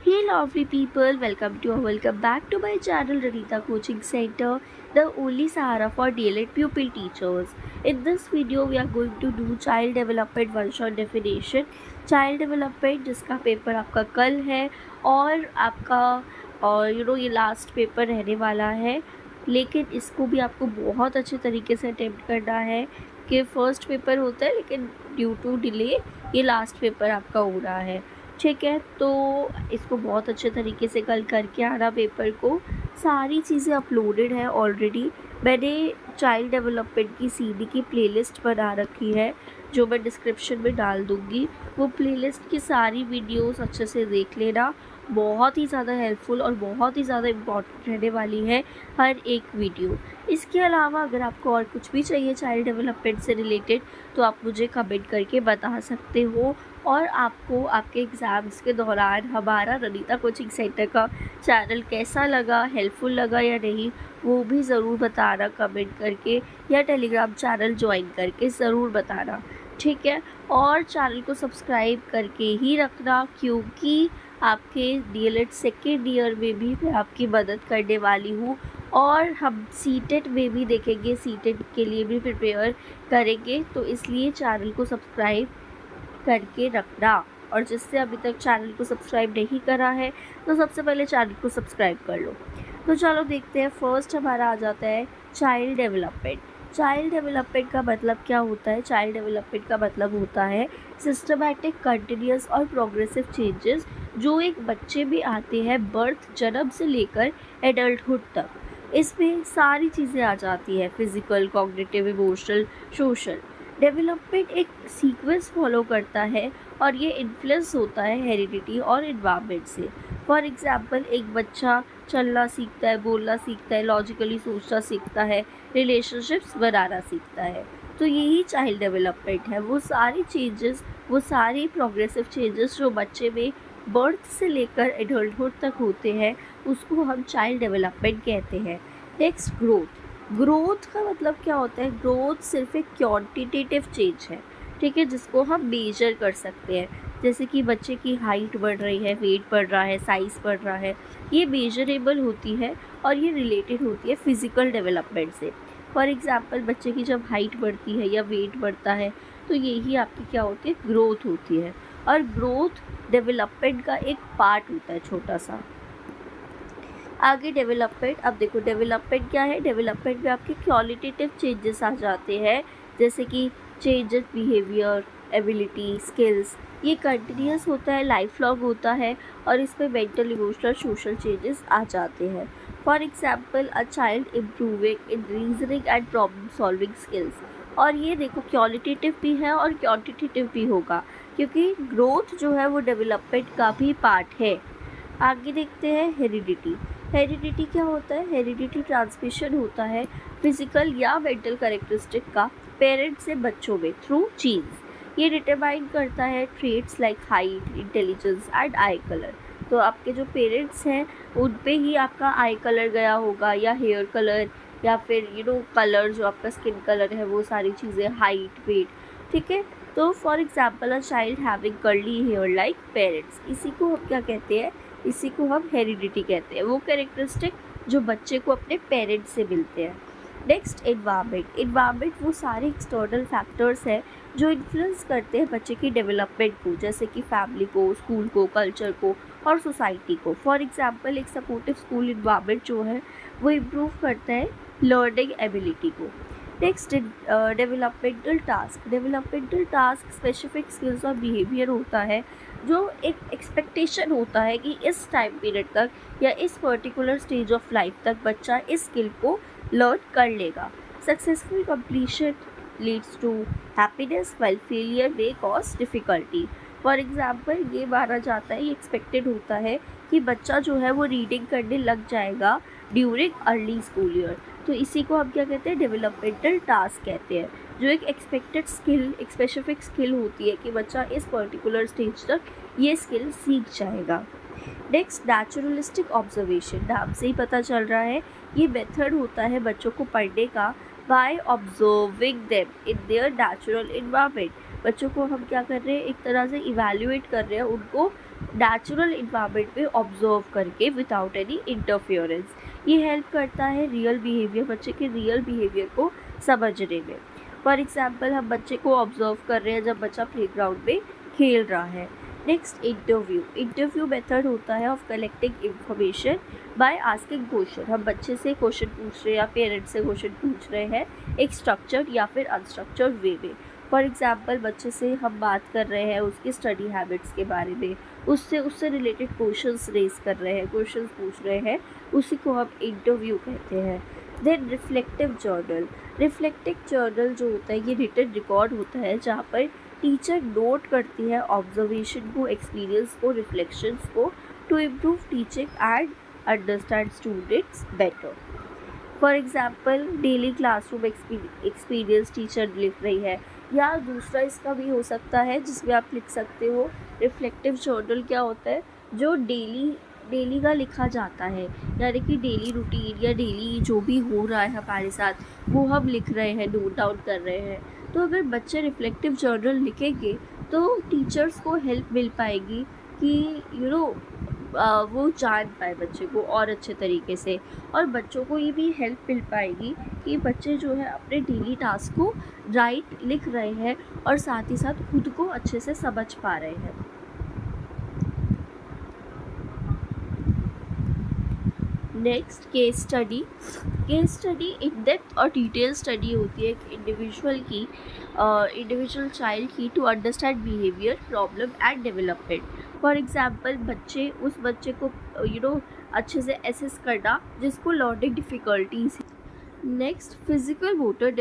Hey lovely people, welcome back to my channel Ranita Coaching Center, the only Sahara for DLED pupil teachers. In this video, we are going to do child development one shot definition. Child development जिसका paper आपका कल है और आपका ये last paper रहने वाला है, लेकिन इसको भी आपको बहुत अच्छे तरीके से अटेम्प्ट करना है कि फर्स्ट पेपर होता है लेकिन ड्यू टू डिले ये लास्ट पेपर आपका हो रहा है। ठीक है, तो इसको बहुत अच्छे तरीके से कल करके आना पेपर को। सारी चीज़ें अपलोडेड है ऑलरेडी। मैंने चाइल्ड डेवलपमेंट की सीडी की प्लेलिस्ट बना रखी है जो मैं डिस्क्रिप्शन में डाल दूँगी। वो प्लेलिस्ट की सारी वीडियोस अच्छे से देख लेना, बहुत ही ज़्यादा हेल्पफुल और बहुत ही ज़्यादा इम्पॉर्टेंट रहने वाली है हर एक वीडियो। इसके अलावा अगर आपको और कुछ भी चाहिए चाइल्ड डेवलपमेंट से रिलेटेड तो आप मुझे कमेंट करके बता सकते हो। और आपको आपके एग्ज़ाम्स के दौरान हमारा रनीता कोचिंग सेंटर का चैनल कैसा लगा, हेल्पफुल लगा या नहीं, वो भी ज़रूर बताना कमेंट करके या टेलीग्राम चैनल ज्वाइन करके ज़रूर बताना। ठीक है, और चैनल को सब्सक्राइब करके ही रखना क्योंकि आपके डीएलएड सेकेंड ईयर में भी मैं आपकी मदद करने वाली हूँ और हम सीटेट में भी देखेंगे, सीटेट के लिए भी प्रिपेयर करेंगे। तो इसलिए चैनल को सब्सक्राइब करके रखना, और जिससे अभी तक चैनल को सब्सक्राइब नहीं करा है तो सबसे पहले चैनल को सब्सक्राइब कर लो। तो चलो देखते हैं, फर्स्ट हमारा आ जाता है चाइल्ड डेवलपमेंट। चाइल्ड डेवलपमेंट का मतलब क्या होता है? चाइल्ड डेवलपमेंट का मतलब होता है सिस्टमैटिक, कंटिन्यूस और प्रोग्रेसिव चेंजेस जो एक बच्चे में आते हैं बर्थ, जन्म से लेकर एडल्टहुड तक। इसमें सारी चीज़ें आ जाती है, physical, cognitive, emotional, social. Development एक सीक्वेंस फॉलो करता है और ये इन्फ्लुएंस होता है हेरिडिटी और इन्वायरमेंट से। फॉर एग्जांपल, एक बच्चा चलना सीखता है, बोलना सीखता है, लॉजिकली सोचना सीखता है, रिलेशनशिप्स बनाना सीखता है। तो यही चाइल्ड डेवलपमेंट है। वो सारी चेंजेस, वो सारी प्रोग्रेसिव चेंजेस जो बच्चे में बर्थ से लेकर एडल्टहुड तक होते हैं उसको हम चाइल्ड डेवलपमेंट कहते हैं। Next, growth. ग्रोथ का मतलब क्या होता है? ग्रोथ सिर्फ एक क्वांटिटेटिव चेंज है, ठीक है, जिसको हम मेजर कर सकते हैं। जैसे कि बच्चे की हाइट बढ़ रही है, वेट बढ़ रहा है, साइज़ बढ़ रहा है, ये मेजरेबल होती है और ये रिलेटेड होती है फिज़िकल डेवलपमेंट से। फॉर एग्ज़ाम्पल, बच्चे की जब हाइट बढ़ती है या वेट बढ़ता है तो यही आपकी क्या होती है? ग्रोथ होती है। और ग्रोथ डेवलपमेंट का एक पार्ट होता है छोटा सा। आगे डेवलपमेंट। अब देखो डेवलपमेंट क्या है? डेवलपमेंट में आपके क्वालिटेटिव चेंजेस आ जाते हैं, जैसे कि चेंजेस बिहेवियर, एबिलिटी, स्किल्स। ये कंटिन्यूस होता है, लाइफ लॉन्ग होता है और इसमें मेंटल, इमोशनल, सोशल चेंजेस आ जाते हैं। For example, a child improving in reasoning and problem solving skills. और ये देखो क्वालिटेटिव भी है और क्वांटिटेटिव भी होगा क्योंकि ग्रोथ जो है वो डेवलपमेंट का भी पार्ट है। आगे देखते हैं हेरिडिटी। हेरिडिटी क्या होता है? हेरिडिटी ट्रांसमिशन होता है फिजिकल या मेंटल कैरेक्टरिस्टिक का पेरेंट से बच्चों में थ्रू जीन्स। ये डिटरमाइन करता है traits like height, intelligence and I colour. तो आपके जो पेरेंट्स हैं उन पे ही आपका आई कलर गया होगा या हेयर कलर या फिर कलर जो आपका स्किन कलर है, वो सारी चीज़ें, हाइट, वेट। ठीक है, तो for example, a child having curly hair like parents, इसी को हम क्या कहते हैं? इसी को हम हेरिडिटी कहते हैं, वो कैरेक्टरिस्टिक जो बच्चे को अपने पेरेंट्स से मिलते हैं। Next, environment. एनवायरनमेंट वो सारे एक्सटर्नल फैक्टर्स हैं जो इन्फ्लुएंस करते हैं बच्चे की डेवलपमेंट को, जैसे कि फैमिली को, स्कूल को, कल्चर को और सोसाइटी को। फॉर एग्जाम्पल, एक सपोर्टिव स्कूल इन्वायरनमेंट जो है वो इम्प्रूव करता है लर्निंग एबिलिटी को। Next, developmental task. Developmental task specific skills और बिहेवियर होता है जो एक एक्सपेक्टेशन होता है कि इस टाइम पीरियड तक या इस पर्टिकुलर स्टेज ऑफ लाइफ तक बच्चा इस स्किल को लर्न कर लेगा। Successful completion leads to happiness while failure may cause difficulty. For example, ये माना जाता है, ये एक्सपेक्टेड होता है कि बच्चा जो है वो रीडिंग करने लग जाएगा ड्यूरिंग अर्ली स्कूल ईयर। तो इसी को हम क्या कहते हैं? डेवलपमेंटल टास्क कहते हैं, जो एक एक्सपेक्टेड स्किल, एक स्पेसिफिक स्किल होती है कि बच्चा इस पर्टिकुलर स्टेज तक ये स्किल सीख जाएगा। Next, naturalistic observation. नाम से ही पता चल रहा है ये मेथड होता है बच्चों को पढ़ने का by observing them in their natural environment. बच्चों को हम क्या कर रहे हैं? एक तरह से इवैल्यूएट कर रहे हैं उनको नेचुरल इन्वायरमेंट में ऑब्जर्व करके विदाउट एनी इंटरफियरेंस। ये हेल्प करता है रियल बिहेवियर, बच्चे के रियल बिहेवियर को समझने में। फॉर एग्जाम्पल हम बच्चे को ऑब्जर्व कर रहे हैं जब बच्चा प्लेग्राउंड में खेल रहा है। नेक्स्ट इंटरव्यू मेथड होता है of collecting information by asking question. हम बच्चे से क्वेश्चन पूछ रहे हैं या पेरेंट्स से क्वेश्चन पूछ रहे हैं एक स्ट्रक्चर्ड या फिर अनस्ट्रक्चर्ड वे में। फॉर एग्जाम्पल बच्चे से हम बात कर रहे हैं उसकी स्टडी हैबिट्स के बारे में, उससे रिलेटेड क्वेश्चंस रेज कर रहे हैं, क्वेश्चंस पूछ रहे हैं, उसी को हम इंटरव्यू कहते हैं। देन रिफ्लेक्टिव जर्नल जो होता है ये रिटन रिकॉर्ड होता है जहाँ पर टीचर नोट करती है ऑब्जर्वेशन को, एक्सपीरियंस को, रिफ्लेक्शंस को to improve teaching and understand students better. For example daily classroom experience teacher लिख रही है, या दूसरा इसका भी हो सकता है जिसमें आप लिख सकते हो रिफ्लेक्टिव जर्नल क्या होता है, जो डेली का लिखा जाता है, यानी कि डेली रूटीन या डेली जो भी हो रहा है हमारे साथ वो हम लिख रहे हैं, नोट डाउन कर रहे हैं। तो अगर बच्चे रिफ्लेक्टिव जर्नल लिखेंगे तो टीचर्स को हेल्प मिल पाएगी कि वो जान पाए बच्चे को और अच्छे तरीके से, और बच्चों को ये भी हेल्प मिल पाएगी कि बच्चे जो है अपने डेली टास्क को राइट लिख रहे हैं और साथ ही साथ खुद को अच्छे से समझ पा रहे हैं। Next case study in depth और डिटेल स्टडी होती है एक इंडिविजुअल चाइल्ड की to understand behaviour, problem and development. For example उस बच्चे को अच्छे से एसेस करना जिसको लर्निंग डिफ़िकल्टीज है। नेक्स्ट फिजिकल मोटर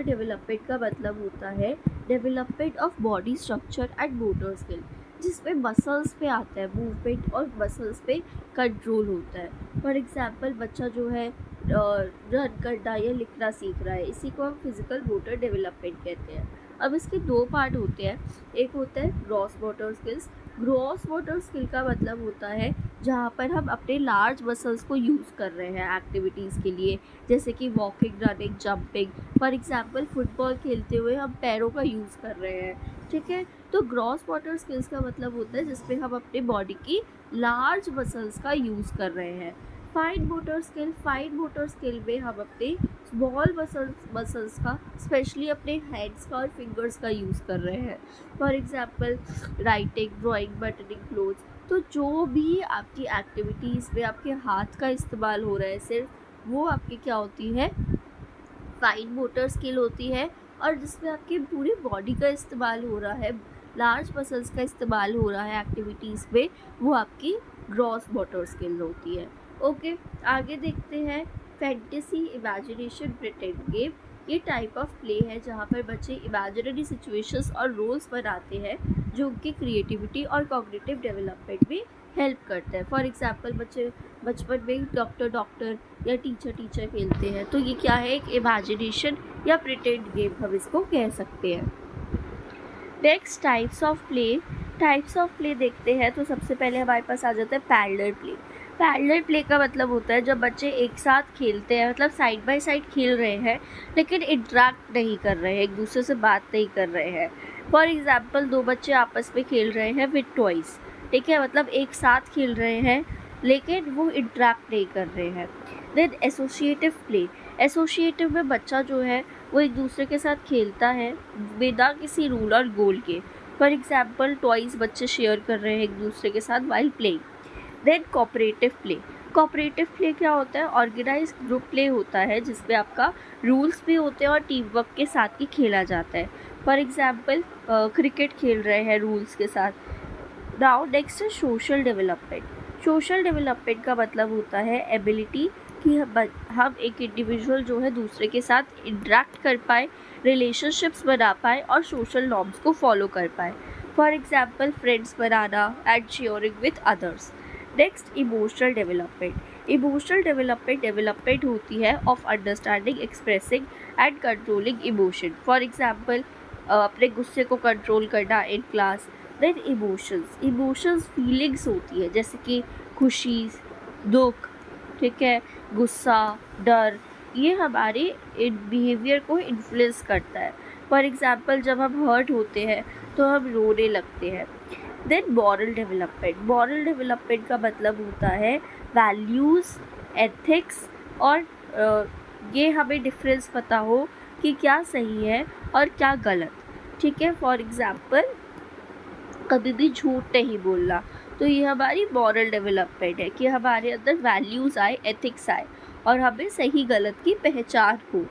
डेवलपमेंट का मतलब होता है development of body structure and motor skill, जिसमें मसल्स पे आता है मूवमेंट और मसल्स पे कंट्रोल होता है। फॉर एग्जांपल बच्चा जो है रन करना या लिखना सीख रहा है, इसी को हम फिजिकल मोटर डेवलपमेंट कहते हैं। अब इसके दो पार्ट होते हैं, एक होता है gross motor skills. Gross motor skill का मतलब होता है जहाँ पर हम अपने लार्ज मसल्स को यूज़ कर रहे हैं एक्टिविटीज़ के लिए, जैसे कि walking, running, jumping. For example football खेलते हुए हम पैरों का यूज़ कर रहे हैं, ठीक है। तो ग्रॉस मोटर स्किल्स का मतलब होता है जिसमें हम अपने बॉडी की लार्ज मसल्स का यूज़ कर रहे हैं। फाइन मोटर स्किल में हम अपने स्मॉल मसल्स का, स्पेशली अपने हैंड्स का और फिंगर्स का यूज़ कर रहे हैं। For example writing, drawing, buttoning clothes. तो जो भी आपकी एक्टिविटीज़ में आपके हाथ का इस्तेमाल हो रहा है सिर्फ, वो आपकी क्या होती है, फाइन मोटर स्किल होती है। और जिसमें आपकी पूरी बॉडी का इस्तेमाल हो रहा है, लार्ज मसल्स का इस्तेमाल हो रहा है एक्टिविटीज़ में, वो आपकी ग्रॉस मोटर स्किल होती है। ओके, आगे देखते हैं फैंटेसी, इमेजिनेशन, प्रिटेंड गेम। ये टाइप ऑफ प्ले है जहाँ पर बच्चे इमेजिनरी सिचुएशंस और रोल्स बनाते हैं जो उनकी क्रिएटिविटी और कॉग्निटिव डेवलपमेंट में हेल्प करता है। फॉर एग्जांपल बच्चे बचपन में डॉक्टर या टीचर खेलते हैं, तो ये क्या है, एक इमेजिनेशन या प्रिटेंड गेम हम इसको कह सकते हैं। नेक्स्ट टाइप्स ऑफ प्ले देखते हैं। तो सबसे पहले हमारे पास आ जाता है पैरेलल प्ले का मतलब होता है जब बच्चे एक साथ खेलते हैं, मतलब साइड बाय साइड खेल रहे हैं लेकिन इंटरेक्ट नहीं कर रहे हैं, एक दूसरे से बात नहीं कर रहे हैं। फॉर एग्जांपल दो बच्चे आपस में खेल रहे हैं विद टॉयज़, ठीक है, मतलब एक साथ खेल रहे हैं लेकिन वो इंटरेक्ट नहीं कर रहे हैं। देन एसोसिएटिव में बच्चा जो है वो एक दूसरे के साथ खेलता है बिना किसी रूल और गोल के। फॉर एग्जांपल टॉयज़ बच्चे शेयर कर रहे हैं एक दूसरे के साथ while playing. Then cooperative play क्या होता है, ऑर्गेनाइज ग्रुप प्ले होता है जिसमें आपका रूल्स भी होते हैं और टीम वर्क के साथ ही खेला जाता है। फॉर एग्जांपल क्रिकेट खेल रहे हैं रूल्स के साथ। नाउ नेक्स्ट है सोशल डेवलपमेंट का मतलब होता है एबिलिटी कि हम एक इंडिविजुअल जो है दूसरे के साथ इंटरेक्ट कर पाए, रिलेशनशिप्स बना पाए और सोशल नॉर्म्स को फॉलो कर पाए। फॉर एग्जांपल फ्रेंड्स बनाना and sharing with others. Next emotional development होती है of understanding, expressing and controlling emotion. For example अपने गुस्से को कंट्रोल करना in class. Then emotions feelings होती है जैसे कि खुशी, दुख, ठीक है, गुस्सा, डर, ये हमारे बिहेवियर को इन्फ्लुएंस करता है। फॉर एग्जांपल जब हम हर्ट होते हैं तो हम रोने लगते हैं। देन मॉरल डेवलपमेंट का मतलब होता है वैल्यूज़, एथिक्स और ये हमें डिफरेंस पता हो कि क्या सही है और क्या गलत, ठीक है। फॉर एग्ज़ाम्पल कभी भी झूठ नहीं बोलना, तो ये हमारी मॉरल डेवलपमेंट है कि हमारे अंदर वैल्यूज़ आए, एथिक्स आए और हमें सही गलत की पहचान हो।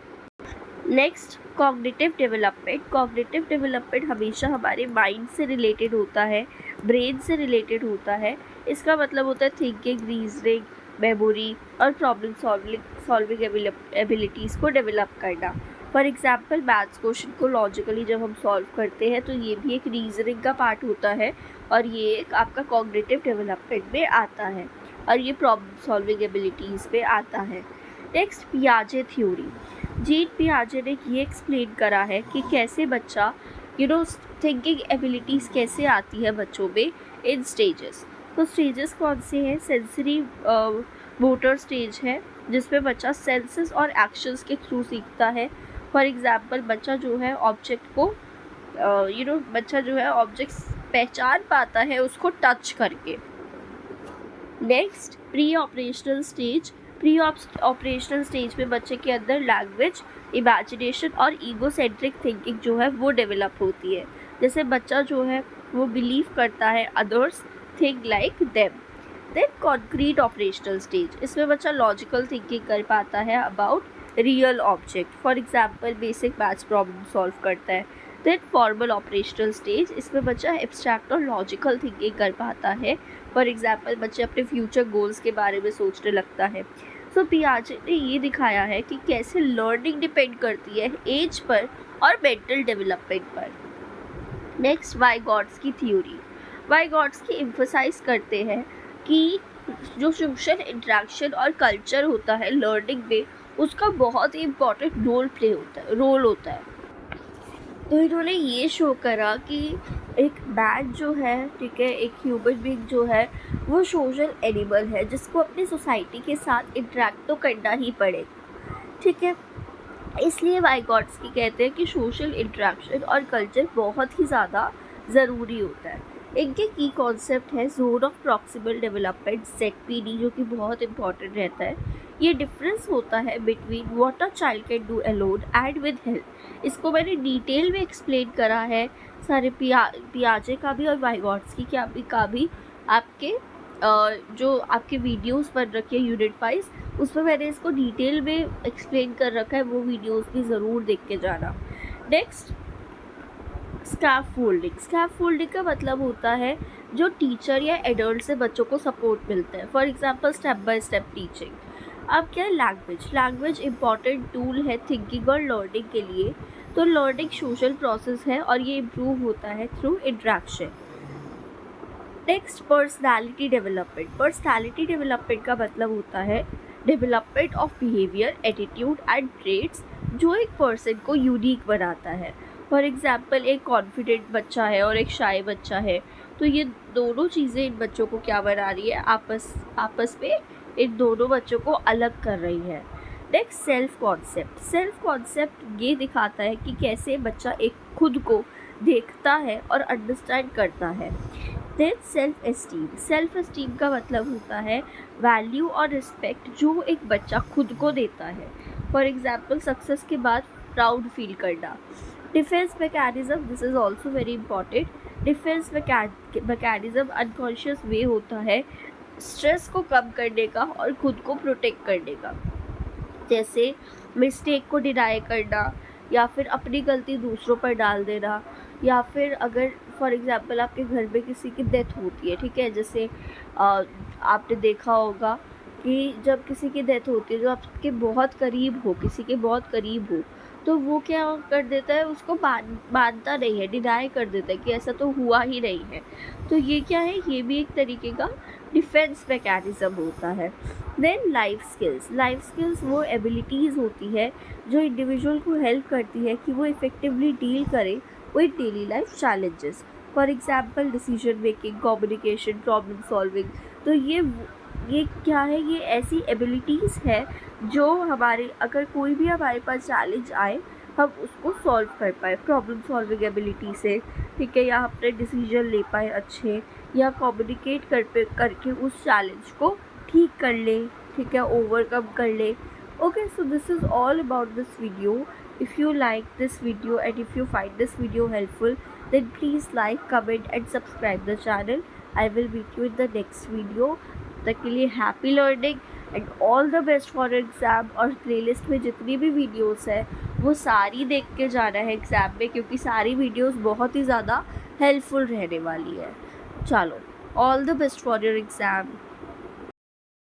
नेक्स्ट कॉग्निटिव डेवलपमेंट हमेशा हमारे माइंड से रिलेटेड होता है, ब्रेन से रिलेटेड होता है। इसका मतलब होता है थिंकिंग, रीजनिंग, मेमोरी और प्रॉब्लम सॉल्विंग एबिलिटीज़ को डेवलप करना। फॉर एग्जाम्पल मैथ्स क्वेश्चन को लॉजिकली जब हम सॉल्व करते हैं तो ये भी एक रीजनिंग का पार्ट होता है और ये एक आपका कॉग्निटिव डेवलपमेंट में आता है और ये प्रॉब्लम सॉल्विंग एबिलिटीज़ में आता है। Next पियाजे theory. जीन पियाजे ने ये एक्सप्लेन करा है कि कैसे बच्चा थिंकिंग एबिलिटीज़ कैसे आती है बच्चों में इन स्टेजेस। तो स्टेजेस कौन से हैं? सेंसरी मोटर स्टेज है जिसमें बच्चा सेंसेस और एक्शंस के थ्रू सीखता है। फॉर एग्जांपल बच्चा जो है ऑब्जेक्ट को ऑब्जेक्ट्स पहचान पाता है उसको टच करके। नेक्स्ट प्री ऑपरेशनल स्टेज में बच्चे के अंदर लैंग्वेज, इमेजिनेशन और ईगोसेंट्रिक थिंकिंग जो है वो डेवलप होती है। जैसे बच्चा जो है वो बिलीव करता है others think like them. Then concrete operational stage, इसमें बच्चा लॉजिकल थिंकिंग कर पाता है about real object. For example basic maths problem solve करता है। देन फॉर्मल ऑपरेशनल स्टेज, इसमें बच्चा एब्स्ट्रैक्ट और लॉजिकल थिंकिंग कर पाता है। फॉर एग्जाम्पल बच्चे अपने फ्यूचर गोल्स के बारे में सोचने लगता है। सो पियाजे ने ये दिखाया है कि कैसे लर्निंग डिपेंड करती है एज पर और मेंटल डेवलपमेंट पर। नेक्स्ट वाइगॉट्स की थ्योरी। वाइगॉट्स की एम्फसाइज करते हैं कि जो सोशल इंटरेक्शन और कल्चर होता है लर्निंग में उसका बहुत ही इम्पोर्टेंट रोल होता है। तो इन्होंने ये शो करा कि एक बैट जो है, ठीक है, एक ह्यूमन बीइंग जो है वो सोशल एनिमल है जिसको अपनी सोसाइटी के साथ इंटरेक्ट तो करना ही पड़ेगा, ठीक है। इसलिए वाइगॉट्स्की कहते हैं कि सोशल इंटरेक्शन और कल्चर बहुत ही ज़्यादा ज़रूरी होता है। इनके की कॉन्सेप्ट है zone of proximal development ZPD, जो कि बहुत इंपॉर्टेंट रहता है। ये डिफरेंस होता है between what a child can do alone and with help. इसको मैंने डिटेल में एक्सप्लेन करा है सारे पियाजे का भी और वाइगॉट्स्की का भी आपके जो आपके वीडियोस बन रखे हैं यूनिट वाइज, उसमें मैंने इसको डिटेल में एक्सप्लेन कर रखा है, वो वीडियोस भी ज़रूर देख के जाना। नेक्स्ट स्कैफोल्डिंग का मतलब होता है जो टीचर या एडल्ट से बच्चों को सपोर्ट मिलता है। For example step by step teaching. अब क्या है लैंग्वेज इम्पॉर्टेंट टूल है थिंकिंग और लर्निंग के लिए। तो लर्निंग सोशल प्रोसेस है और ये इम्प्रूव होता है through interaction. Next personality development का मतलब होता है development of behaviour, attitude and traits जो एक पर्सन को यूनिक बनाता है। फॉर एग्जाम्पल एक कॉन्फिडेंट बच्चा है और एक शाय बच्चा है, तो ये दोनों चीज़ें इन बच्चों को क्या बना रही है, आपस में इन दोनों बच्चों को अलग कर रही है। नेक्स्ट सेल्फ कॉन्सेप्ट ये दिखाता है कि कैसे बच्चा एक खुद को देखता है और अंडरस्टैंड करता है। देन सेल्फ एस्टीम का मतलब होता है वैल्यू और रिस्पेक्ट जो एक बच्चा खुद को देता है। फॉर एग्जाम्पल सक्सेस के बाद प्राउड फील करना। Defence mechanism, this is also very important. Defence mechanism unconscious way होता है स्ट्रेस को कम करने का और खुद को प्रोटेक्ट करने का, जैसे मिस्टेक को डिनाई करना या फिर अपनी गलती दूसरों पर डाल देना, या फिर अगर फॉर एग्जांपल आपके घर में किसी की डेथ होती है, ठीक है, जैसे आपने देखा होगा कि जब किसी की डेथ होती है जो आपके बहुत करीब हो, किसी के बहुत करीब हो, तो वो क्या कर देता है, उसको मानता नहीं है, डिनाई कर देता है कि ऐसा तो हुआ ही नहीं है। तो ये क्या है, ये भी एक तरीके का डिफेंस मैकेनिज्म होता है। देन लाइफ स्किल्स वो एबिलिटीज़ होती है जो इंडिविजुअल को हेल्प करती है कि वो इफ़ेक्टिवली डील करे with daily life challenges. For example decision making, communication, problem solving. तो ये क्या है, ये ऐसी एबिलिटीज़ है जो हमारे अगर कोई भी हमारे पास चैलेंज आए हम उसको सॉल्व कर पाए प्रॉब्लम सॉल्विंग एबिलिटी से, ठीक है, या अपने डिसीजन ले पाए अच्छे, या कम्युनिकेट करके उस चैलेंज को ठीक कर ले, ठीक है, ओवरकम कर ले। Okay, so this is all about this video. If you like this video and if you find this video helpful, then please like, comment and subscribe the channel. I will meet you in the next video. तब के लिए happy learning and all the best for exam। और playlist में जितनी भी videos है वो सारी देख के जाना है एग्ज़ाम में, क्योंकि सारी videos बहुत ही ज़्यादा helpful रहने वाली है। चलो, all the best for your exam।